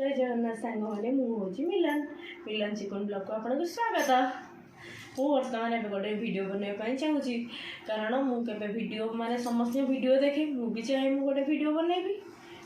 जय जगन्नाथ सांग मैंने मुझे मिलन मिलन चिकन ब्लॉग को आपको स्वागत। मु बर्तमान एवं गोटे भिड बनवाई चाहूँगी कारण मुझे भिड माने समस्त भिड देखे मुझे चाहे मुझे गोटे भिड बनैबी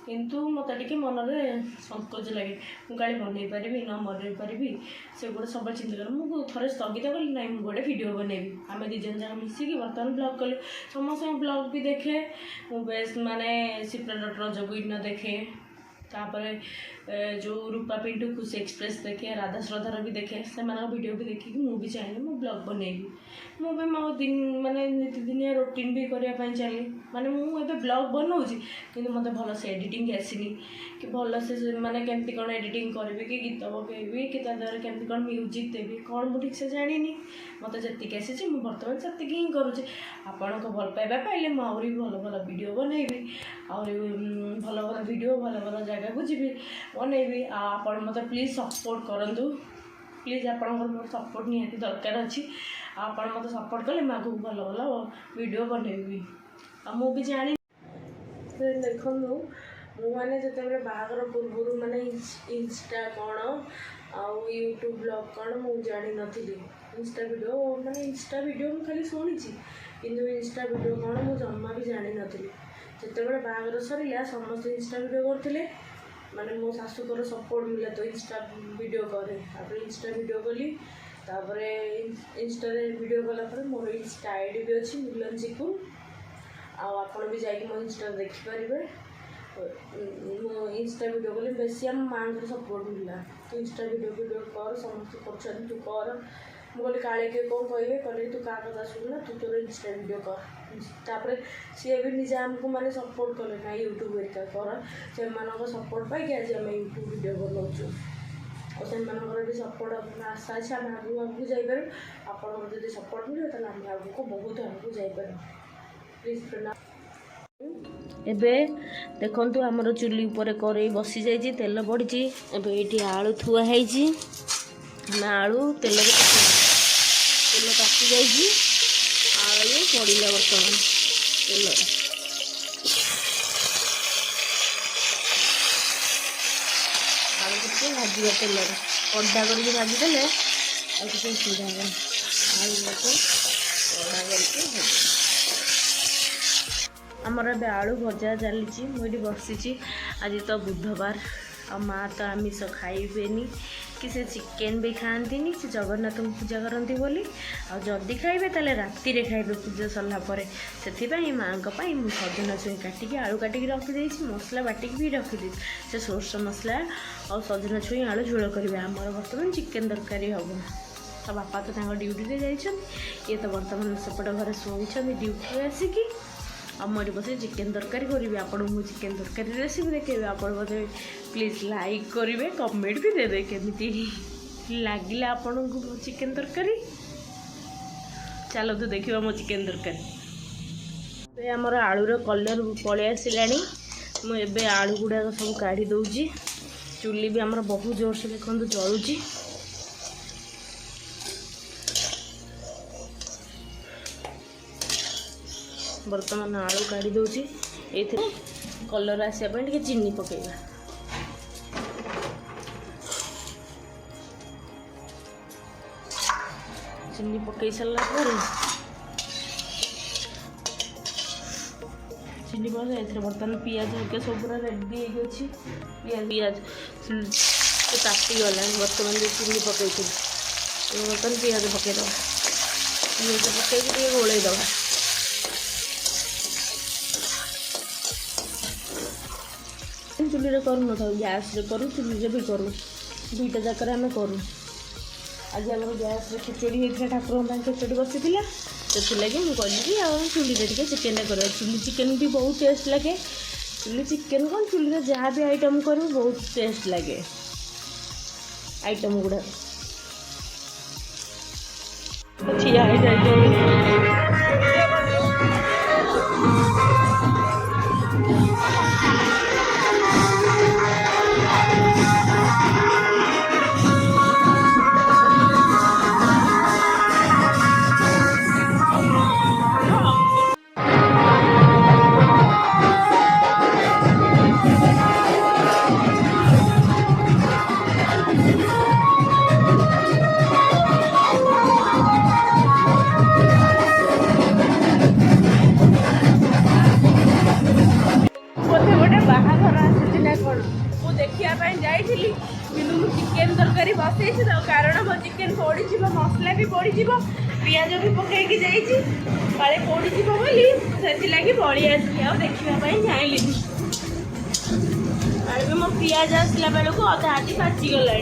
किंतु मत टे मन में संकोच लगे मुझे बनई पारि न बन पारि से गोटे सब चिंता कर मुझे थे स्थगित कली ना मुझे गोटे भिड बनैबी आम दी जन जाक मिसिकी बर्तमान ब्लॉग कलु समस्त ब्लॉग भी देखे बेस माने सिप्रा डॉट रजगुइन देखे तापर जो रूपा पिंटू खुशी एक्सप्रेस देखे राधा श्रद्धार भी देखे से वीडियो भी देखिए मुझे चाहिए मु ब्लॉग बनैबी मुझे मो दिन माने नीतिदिनिया रूटीन भी करने चली माने मुझे ब्लॉग बनाऊँगी कि मत भल से एडिटिंग आसनी कि भल से माने केमती कौन एडिटिंग करी कि गीत पकईबी कि द्वारा केमती कौन म्यूजिक देवी कौन मुझे ठीक से जानी मत जी आसी मुझे बर्तमान से ही करुँचे आपण भल पाइबा पाइले मुझे भल भल वीडियो बनैबी और भल भल वीडियो भल भल जगह को जी बनैबी आप मत प्लीज सपोर्ट करूँ प्लीज आपंकर सपोर्ट निहाती दरकार अच्छी आप मत सपोर्ट कले मैं आगे भल भल वीडियो बनैबी भी जानी देखो मैंने जो बाहर पूर्व माने इंस्टा कौन आउ यूट्यूब ब्लॉग कौन मुझे जानी नी इंस्टा वीडियो माने इंस्टा वीडियो मुझे खाली शुणी किंतु इंस्टा वीडियो कौन मुझे जमा भी जानी नी जिते बाहर सरला समस्त इंस्टा वीडियो करते माने मो शाशुकर सपोर्ट मिला तो इंस्टा वीडियो करे तापर इंस्टा वीडियो कली तापर इंस्टा वीडियो कला मोर इंस्टा आईडी भी अच्छी मिलन चिकू आपण भी जाकि मो इंस्टा देखिपारे मो इंस्टा वीडियो कली बेसी आम माँ को सपोर्ट मिला तो इंस्टा वीडियो कर समस्त कर तू कर मुझे काले किए कौन कहे कहले तू क्या कथा शुणना तू तोर इंस्टा वीडियो कर तापर सी भी निजे आमको मैंने सपोर्ट कले ना यूट्यूब हेरिका कर से सपोर्ट पाई आज आम यूट्यूब वीडियो बनाऊँ और से भी सपोर्ट आशा अच्छे आम आगे आगे जापर आप सपोर्ट मिले तो आम आगे को बहुत आगे जापर प्लीज एबे देखंतु हमर चुली ऊपर करे बसी जाइए तेल पड़ी एबे ये आलू थुआ है आलू तेल तेल ताती जाइए आलू पड़ा बर्तमान तेल आलू के भाजवा तेल कड़ा कर भाजीदे और किसी सुविधा है आलू कड़ा कर आमर ए आलू भजा चली मुझे बसी आज तो बुधवार आ माँ तो आमिष खाइबेनी कि से चिकेन भी खाती से जगन्नाथ को पूजा करती बोली आ जदि खाइबे ताले राति रे खाइबे पूजा सरला परे से माँ मुझे सजना छुई काटिकी आलू काटिकी रखी मसला बाटिकी भी रखी से सोर्स मसला और सजना छुई आलू झोल करेंगे आमर बर्तमान चिकेन तरकारी हम तो बापा तो ड्यूटी जाइए ये तो बर्तमान सेपट घर शोई ड्यूटी आसिकी आ मुझे बस चिकेन तरकारी करी आप चिकेन तरकारी रेसिपी देखे आप प्लीज लाइक करेंगे कमेंट भी देवे केमी लगे आपन को चिकेन तरकारी चलो तो देखा मो चिकेन तरकारी आमर आलूर कलर पलि आसला मुझे आलू गुड़ाक सब काढ़ी दूची चुली भी आमर बहुत जोर से देखो जलुची बर्तमान आलू काढ़ी दूची ये कलर आसापे चीनी पकेगा चीनी पकई सारा चीनी पकड़ बर्तमान पियाज होके सब पूरा रेडी होगी पियाज ताती गला बर्तमान जो चीनी पकई बर्तमान पियाज पकईद पियाज पकई गोलईद चुली रे करू न गैस रे करूँ चुली रे भी करूँ दुईटा जाकर आम करूँ आज आम गैस रे खिचड़ी होता ठाकुर खिचड़ी बसी से लगे मुझे कहली चुली रे चिकेन कर चुली चिकेन भी बहुत टेस्ट लगे चुली चिकेन कौन चुली जहाँ भी आइटम करूँ बहुत टेस्ट लगे आइटम गुड़ा देखा जाइली कि चिकेन तरकारी बसई तो कारण मो चिकेन पड़ी मसला भी पड़ी पियाज भी पकईकि जाए पड़ी बोली से पलि आसी देखापी जाइली मो पियाज आसला बेलू अधा आधी पाचिगला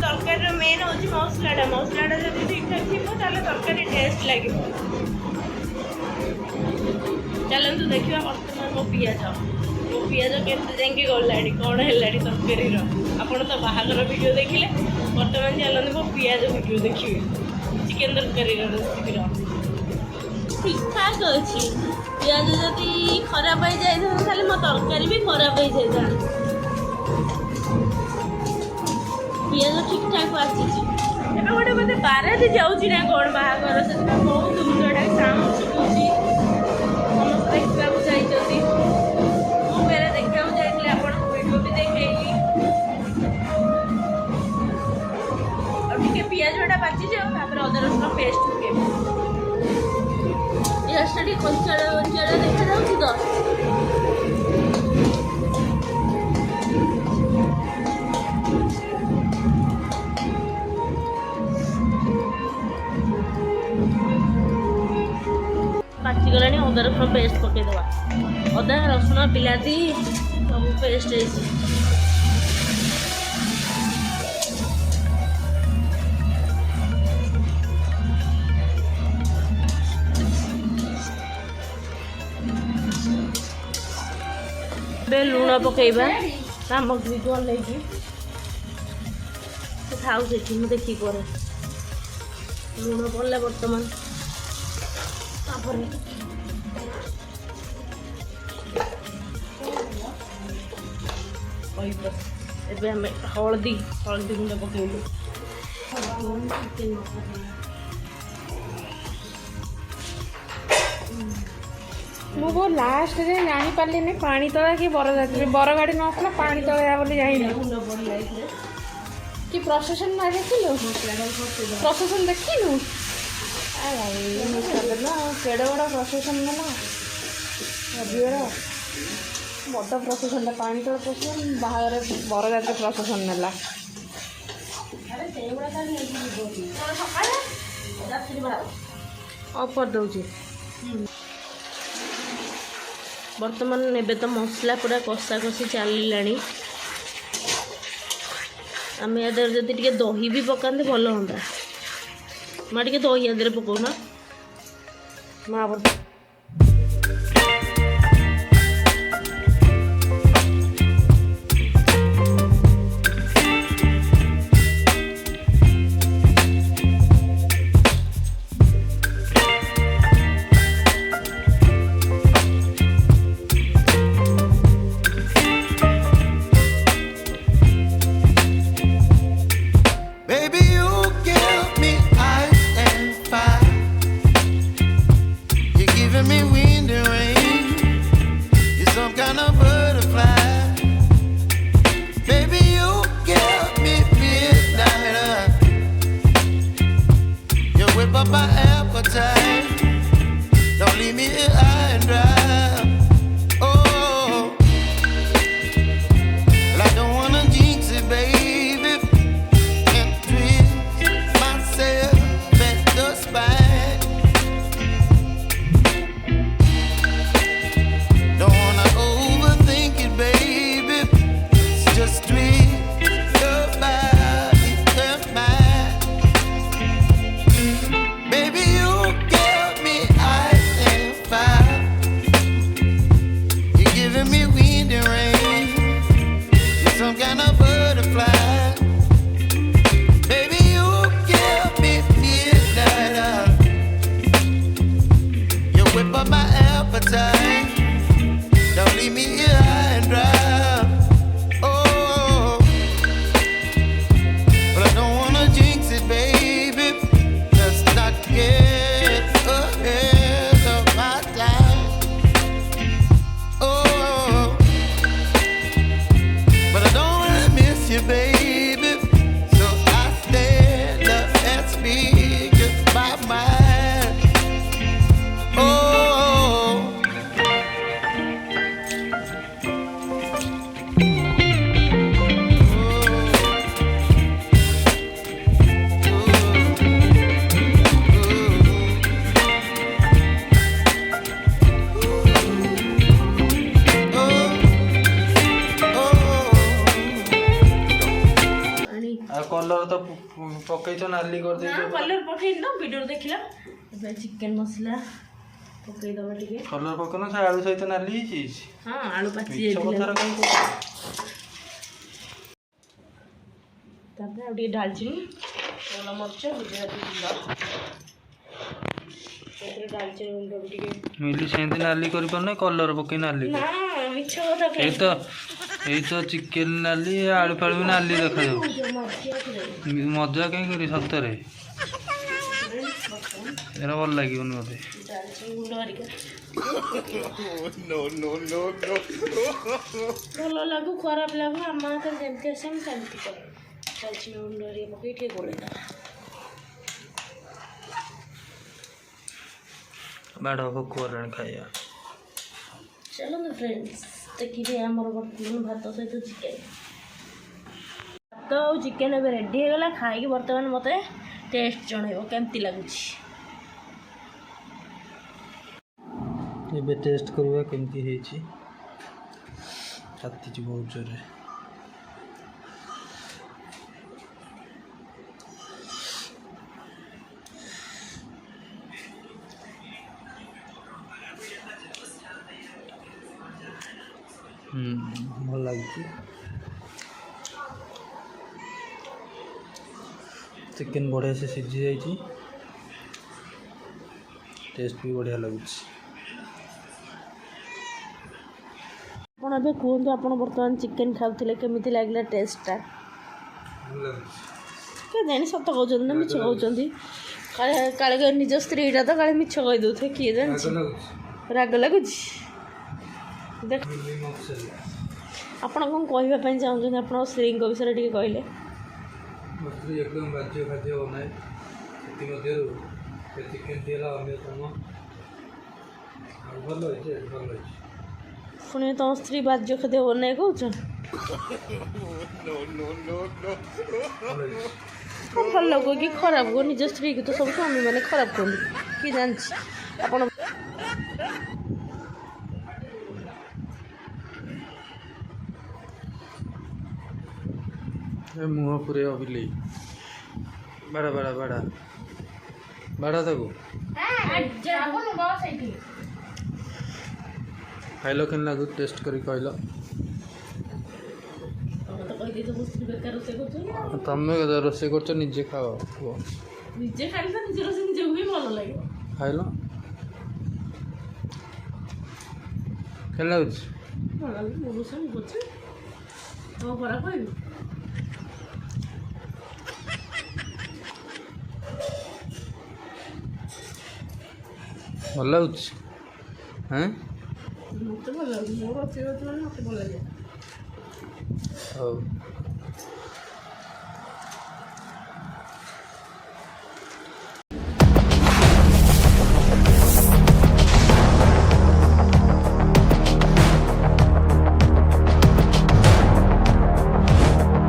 तरकारी मेन हूँ मसलाटा जब ठीक ठाक थी तरकारी टेस्ट लगे चलतु देखा बर्तमान मो पियाज केते जाए गला कौन है तरकारी आपड़ तो बाहागर वीडियो देखिले बर्तमान चलते मो पियाज वीडियो देखिए चिकेन तरकारी रेसिपी ठीक ठाक अच्छी पियाज जदि खराब हो जाए मो तरकारी भी खराब हो जाए पियाज ठीक ठाक आसी गोटे मत बाराती जाऊँगी ना कौन बाहागर से बहुत मुंडा साउंड शुभुची समस्त देखा चाहिए मुझे देखा जाइए आपको वीडियो भी देखी और पियाज गुटा बाची जाओ अदा रसुण पेस्ट पकेबी कंचाड़ा कंचाड़ा देखा जाऊँगी तो पाचिगला अदा रसुण पेस्ट पकईदे अदा रसुण बिलाती सब पेस्ट लुण पकईबा सामग्री को लेकिन खाऊ से देखी करे लुण पड़े बर्तमान एबे हमें हल्दी गुंड पकेलु मु वो लास्ट रे जानी पाली ने पानी तला कि बरगाड़ी नसला पानी तला बोली जाइनी कि प्रोसेसन ना देखिलु प्रोसेसन देखिलु केड़ बड़ा प्रोसेसन ना बड़ प्रोसेसन पानी तला प्रोसेसन बाहर बरगाड़ी प्रोसेसन नेला ऑफर दौची बर्तमान एबे तो मसला पूरा कषा कषी चलला आम यादर जदि टे दही भी पकाते भल हाँ माँ टे दही यादर पकाउना माँ Don't leave me here high and dry. Oh. Colour ତ ପକେଇଛ ନାଲି କରିଦେଇଛ କଲର ପକେଇନି ତ ଭିଡ଼ିଓରେ ଦେଖିଲା। ଏବେ ଚିକେନ ମସଲା ପକେଇଦବା ଟିକେ। କଲର ପକେଇନ ସେ ଆଳୁ ସହିତ ନାଲି ହେଇଛି। ହଁ ଆଳୁ ପାଚି ମିଛ ଯାଇଥିଲା। କଥାରେ କାଇଁ କହୁଛ? ତାପରେ ଆଉ ଟିକେ ଡାଲଚିନି, ଗୋଲମରିଚ, ଗୁଜୁରାତି ଗୁଣ୍ଡ, ସେଥିରେ ଡାଲଚିନି ଗୁଣ୍ଡ ବି ଟିକେ। ମିଲି ସେମିତି ନାଲି କରିପାରୁନି, କଲର ପକେଇ ନାଲି ନା ମିଛ କଥା ଏଇ ତ ଚିକେନ ନାଲି, ଆଳୁ ଫାଳୁ ବି ନାଲି ଦେଖାଯାଉଛି। ମଜା କାଇଁ କରି ସତରେ ଏରା ଭଲ ଲାଗିବନି ମତେ। ଡାଲଚିନି ଗୁଣ୍ଡ ହରିକା ଭଲ ଲାଗୁ ଖରାପ ଲାଗୁ ଆମ ହାତରେ ଯେମିତି ଆସେ ଆମେ ସେମିତି କରେ। ଡାଲଚିନି ଗୁଣ୍ଡ ହରିକା ପକେଇ ଟିକେ ଗୋଳେଇଦବା। ବାଡ଼ ଭୋକ କଲାଣି ଖାଇବା। ଚାଲନ୍ତୁ ଫ୍ରେଣ୍ଡସ୍ ଦେଖିବେ ଆମର ବର୍ତ୍ତମାନ ଭାତ ସହିତ ଚିକେନ। ଭାତ ଆଉ ଚିକେନ ଏବେ ରେଡ଼ି ହେଇଗଲା। ଖାଇକି ବର୍ତ୍ତମାନ ମୋତେ ଟେଷ୍ଟ ଜଣାଇବ କେମିତି ଲାଗୁଛି। ଏବେ ଟେଷ୍ଟ କରିବା କେମିତି ହେଇଛି। ତାତିଛି ବହୁତ ଜୋରରେ। ଭଲ ଲାଗୁଛି। ଚିକେନ ବଢ଼ିଆ ସେ ସିଝି ଯାଇଛି। ଟେଷ୍ଟ ବି ବଢ଼ିଆ ଲାଗୁଛି। ଆପଣ ଏବେ କୁହନ୍ତୁ, ଆପଣ ବର୍ତ୍ତମାନ ଚିକେନ ଖାଉଥିଲେ କେମିତି ଲାଗିଲା ଟେଷ୍ଟଟା? କେଜାଣି ସତ କହୁଛନ୍ତି ନା ମିଛ କହୁଛନ୍ତି? କାଳେ ନିଜ ସ୍ତ୍ରୀଟା ତ କାଳେ ମିଛ କହିଦେଉଥିବେ, କିଏ ଜାଣିଛି। ରାଗ ଲାଗୁଛି। ଦେଖ ଆପଣ କ'ଣ କହିବା ପାଇଁ ଚାହୁଁଛନ୍ତି ଆପଣଙ୍କ ସ୍ତ୍ରୀଙ୍କ ବିଷୟରେ ଟିକେ କହିଲେ? ମୋ ସ୍ତ୍ରୀ ଏକଦମ ବାଜ୍ୟ ଖାଦ୍ୟ ବନାଏ। ସେଥିମଧ୍ୟରୁ ସେ ଚିକେନଟି ହେଲା ଅନ୍ୟତମ। ଆଉ ଭଲ ହେଇଛି, ଭଲ ହେଇଛି। ପୁଣି ତମ ସ୍ତ୍ରୀ ବାଜ୍ୟ ଖାଦ୍ୟ ବନାଇ କହୁଛ? ଭଲ କୁହ କି ଖରାପ କୁହ, ନିଜ ସ୍ତ୍ରୀକୁ ତ ସବୁ ସ୍ୱାମୀମାନେ ଖରାପ କୁହନ୍ତି, କିଏ ଜାଣିଛି। ଆପଣ ମୁହଁ ପୁରେଇ ଅବିଲେଇ ବାଡ଼ା ବାଡ଼ା ବାଡ଼ା ବାଡ଼ା ତାକୁ। ଖାଇଲ କେମିତି ଲାଗୁଛି? ଟେଷ୍ଟ କରି କହିଲ। ତମେ ରୋଷେଇ କରୁଛ, ନିଜେ ଖାଅ କୁହ। ନିଜେ ଖାଇଲେ ତ ନିଜ ରୋଷେଇ ନିଜକୁ ବି ଭଲ ଲାଗେ। ଖାଇଲ କେମିତି ଲାଗୁଛି? ଭଲ ଲାଗୁଛି। ମୁଁ ରୋଷେଇ ମୁଁ କରୁଛି, କ'ଣ ଖରାପ କହିବି? ଭଲ ଲାଗୁଛି। ମୋତେ ଭଲ ଲାଗୁଛି। ମୋ ରୋଷେଇ ହେଉଛି ମାନେ ମୋତେ ଭଲ ଲାଗେ। ହଉ।